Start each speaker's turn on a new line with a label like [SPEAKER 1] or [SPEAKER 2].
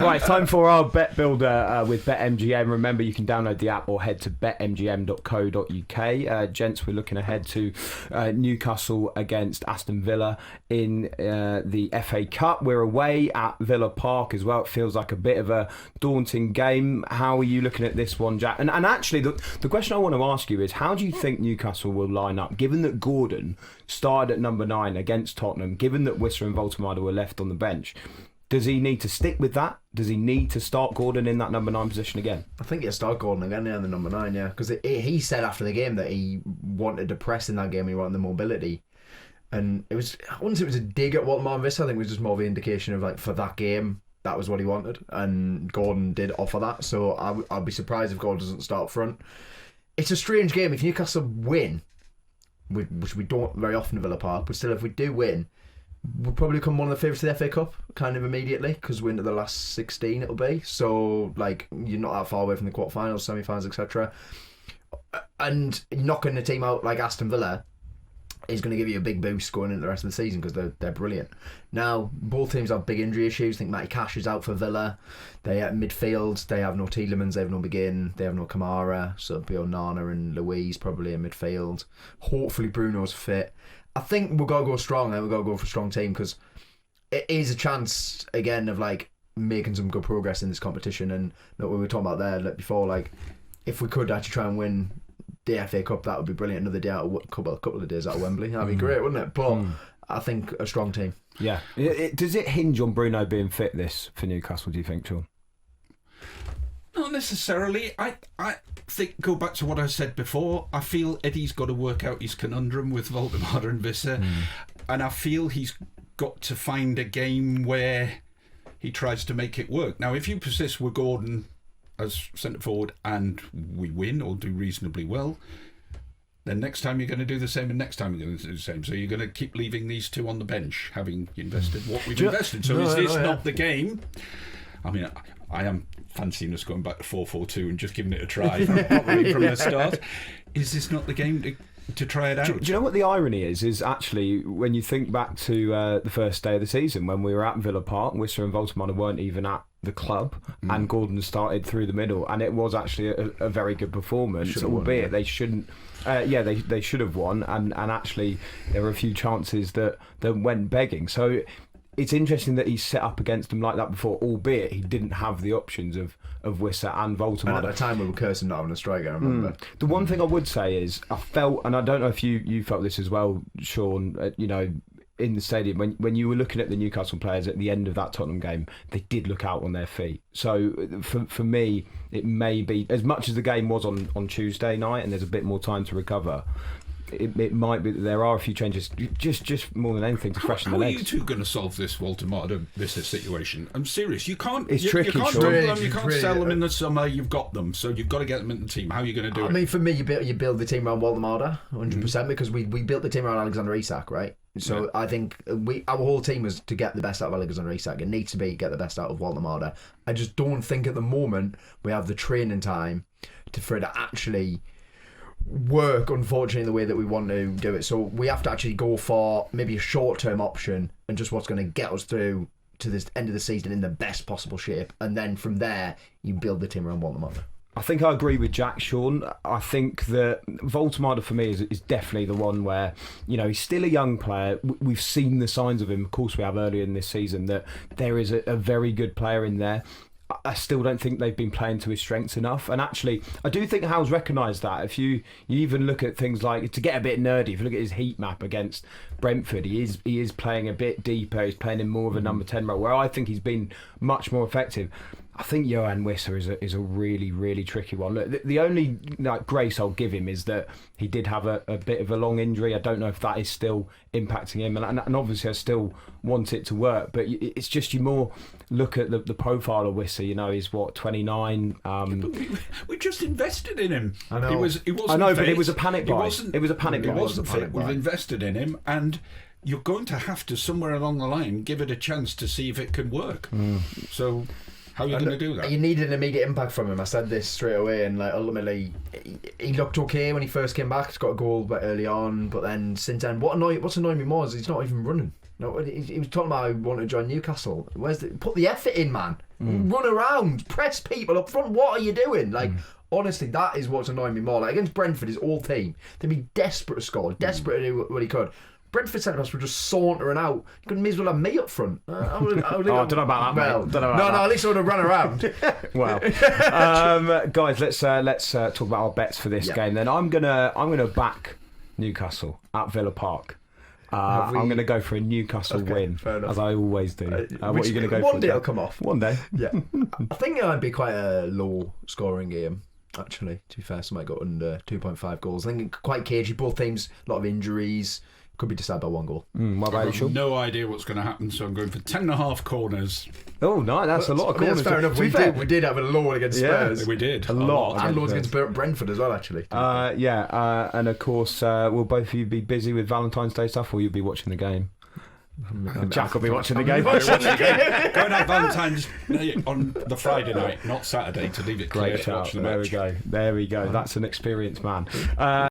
[SPEAKER 1] Right, it's time for our bet builder with BetMGM. Remember, you can download the app or head to betmgm.co.uk. Gents, we're looking ahead to Newcastle against Aston Villa in the FA Cup. We're away at Villa Park as well. It feels like a bit of a daunting game. How are you looking at this one, Jack? And actually, the question I want to ask you is, how do you think Newcastle will line up, given that Gordon started at number 9 against Tottenham, given that Wissa and Voltemade were left on the bench? Does he need to stick with that? Does he need to start Gordon in that number 9 position again?
[SPEAKER 2] I think he'll start Gordon again in the number 9, yeah. Because he said after the game that he wanted to press in that game, he wanted the mobility. And I wouldn't say it was a dig at Voltemade and Wissa. I think it was just more of an indication of, like, for that game, that was what he wanted. And Gordon did offer that. So I'd be surprised if Gordon doesn't start up front. It's a strange game. If Newcastle win, which we don't very often at Villa Park, but still, if we do win, we'll probably become one of the favourites of the FA Cup kind of immediately, because we're into the last 16 it'll be, so like you're not that far away from the quarterfinals, semi-finals, etc. And knocking a team out like Aston Villa is going to give you a big boost going into the rest of the season, because they're brilliant. Now both teams have big injury issues. I think Matty Cash is out for Villa. They at midfield, they have no Tielemans, they have no McGinn, they have no Kamara, so it'll be Onana and Louise probably in midfield. Hopefully Bruno's fit. I think we've got to go strong, and we've got to go for a strong team, because it is a chance again of like making some good progress in this competition. And what we were talking about there before, like if we could actually try and win the FA Cup, that would be brilliant. Another day out, couple of days out of Wembley, that'd be great, wouldn't it? But I think a strong team.
[SPEAKER 1] Yeah. Does it hinge on Bruno being fit this for Newcastle, do you think, Sean?
[SPEAKER 3] Not necessarily. I think, go back to what I said before, I feel Eddie's got to work out his conundrum with Voltemade and Wissa, and I feel he's got to find a game where he tries to make it work. Now, if you persist with Gordon as centre forward and we win or do reasonably well, then next time you're going to do the same, and next time you're going to do the same. So you're going to keep leaving these two on the bench, having invested what we've invested. So is this not the game? I mean, I am fancying us going back to 4-4-2 and just giving it a try probably from the start. Is this not the game to try it out?
[SPEAKER 1] Do you know what the irony is? Is actually when you think back to the first day of the season when we were at Villa Park, Wissa and Voltemade weren't even at the club, and Gordon started through the middle, and it was actually a very good performance, albeit they shouldn't. They should have won, and actually there were a few chances that went begging. So it's interesting that he's set up against them like that before, albeit he didn't have the options of Wissa and Voltemade.
[SPEAKER 2] And at the time we were cursing not having a striker, I remember.
[SPEAKER 1] The one thing I would say is I felt, and I don't know if you felt this as well, Sean, in the stadium, when you were looking at the Newcastle players at the end of that Tottenham game, they did look out on their feet. So for me, it may be, as much as the game was on Tuesday night and there's a bit more time to recover, it might be that there are a few changes, just more than anything, to freshen the legs.
[SPEAKER 3] How are you two going to solve this Voltemade Wissa situation? I'm serious. You can't.
[SPEAKER 1] It's
[SPEAKER 3] You
[SPEAKER 1] tricky.
[SPEAKER 3] can't
[SPEAKER 1] Sure.
[SPEAKER 3] do them. You can't sell them in the summer. You've got them, so you've got to get them in the team. How are you going to do it?
[SPEAKER 2] I mean, for me, you build the team around Voltemade 100%, because we built the team around Alexander Isak, right? So I think our whole team was to get the best out of Alexander Isak. It needs to be get the best out of Voltemade. I just don't think at the moment we have the training time for it to actually work, unfortunately, in the way that we want to do it. So we have to actually go for maybe a short-term option and just what's going to get us through to this end of the season in the best possible shape, and then from there you build the team around Voltemade.
[SPEAKER 1] I think I agree with Jack, Sean. I think that Voltemade for me is definitely the one where, he's still a young player. We've seen the signs of him. Of course, we have earlier in this season that there is a very good player in there. I still don't think they've been playing to his strengths enough. And actually, I do think Hal's recognised that. If you even look at things like, to get a bit nerdy, if you look at his heat map against Brentford, he is playing a bit deeper. He's playing in more of a number 10 role, where I think he's been much more effective. I think Johan Wissa is a really, really tricky one. Look, the only grace I'll give him is that he did have a bit of a long injury. I don't know if that is still impacting him, and obviously I still want it to work. But it's just, you more look at the profile of Wissa. He's 29.
[SPEAKER 3] We just invested in him.
[SPEAKER 2] I know.
[SPEAKER 3] He wasn't
[SPEAKER 1] but
[SPEAKER 3] fit.
[SPEAKER 1] it was a panic buy. It was a panic buy.
[SPEAKER 3] He wasn't fit. We've invested in him, and you're going to have to, somewhere along the line, give it a chance to see if it can work. So how are you going to do that?
[SPEAKER 2] You need an immediate impact from him. I said this straight away, and ultimately he looked okay when he first came back. He's got a goal early on, but then since then, what's annoying me more is he's not even running. No, he was talking about how he wanted to join Newcastle. Put the effort in, man. Run around, press people up front. What are you doing? Like, honestly, that is what's annoying me more. Like, against Brentford, his whole team, they'd be desperate to score, desperate to do what he could. Brentford centre-backs were just sauntering out. You could may as well have me up front. I don't know about that, mate. No, at least I would have run around.
[SPEAKER 1] Well, guys, let's talk about our bets for this game. Then I'm gonna back Newcastle at Villa Park. I'm going to go for a Newcastle win, as I always do. What are you going to go for?
[SPEAKER 2] One day it'll come off.
[SPEAKER 1] One day.
[SPEAKER 2] Yeah. I think it might be quite a low-scoring game, actually, to be fair. So I might go under 2.5 goals. I think quite cagey. Both teams, a lot of injuries. Could be decided by one goal.
[SPEAKER 1] What about you, Sean?
[SPEAKER 3] No idea what's going to happen, so I'm going for 10.5 corners.
[SPEAKER 1] Oh, no, that's a lot of corners.
[SPEAKER 2] That's fair enough. We did have a low against Spurs.
[SPEAKER 3] We did.
[SPEAKER 1] A lot.
[SPEAKER 2] And loads against Brentford as well, actually.
[SPEAKER 1] And of course, will both of you be busy with Valentine's Day stuff, or you'll be watching the game? Jack will be watching the game.
[SPEAKER 3] Go and have Valentine's on the Friday night, not Saturday, to leave it clear.
[SPEAKER 1] Great shout. There we go. That's an experienced man.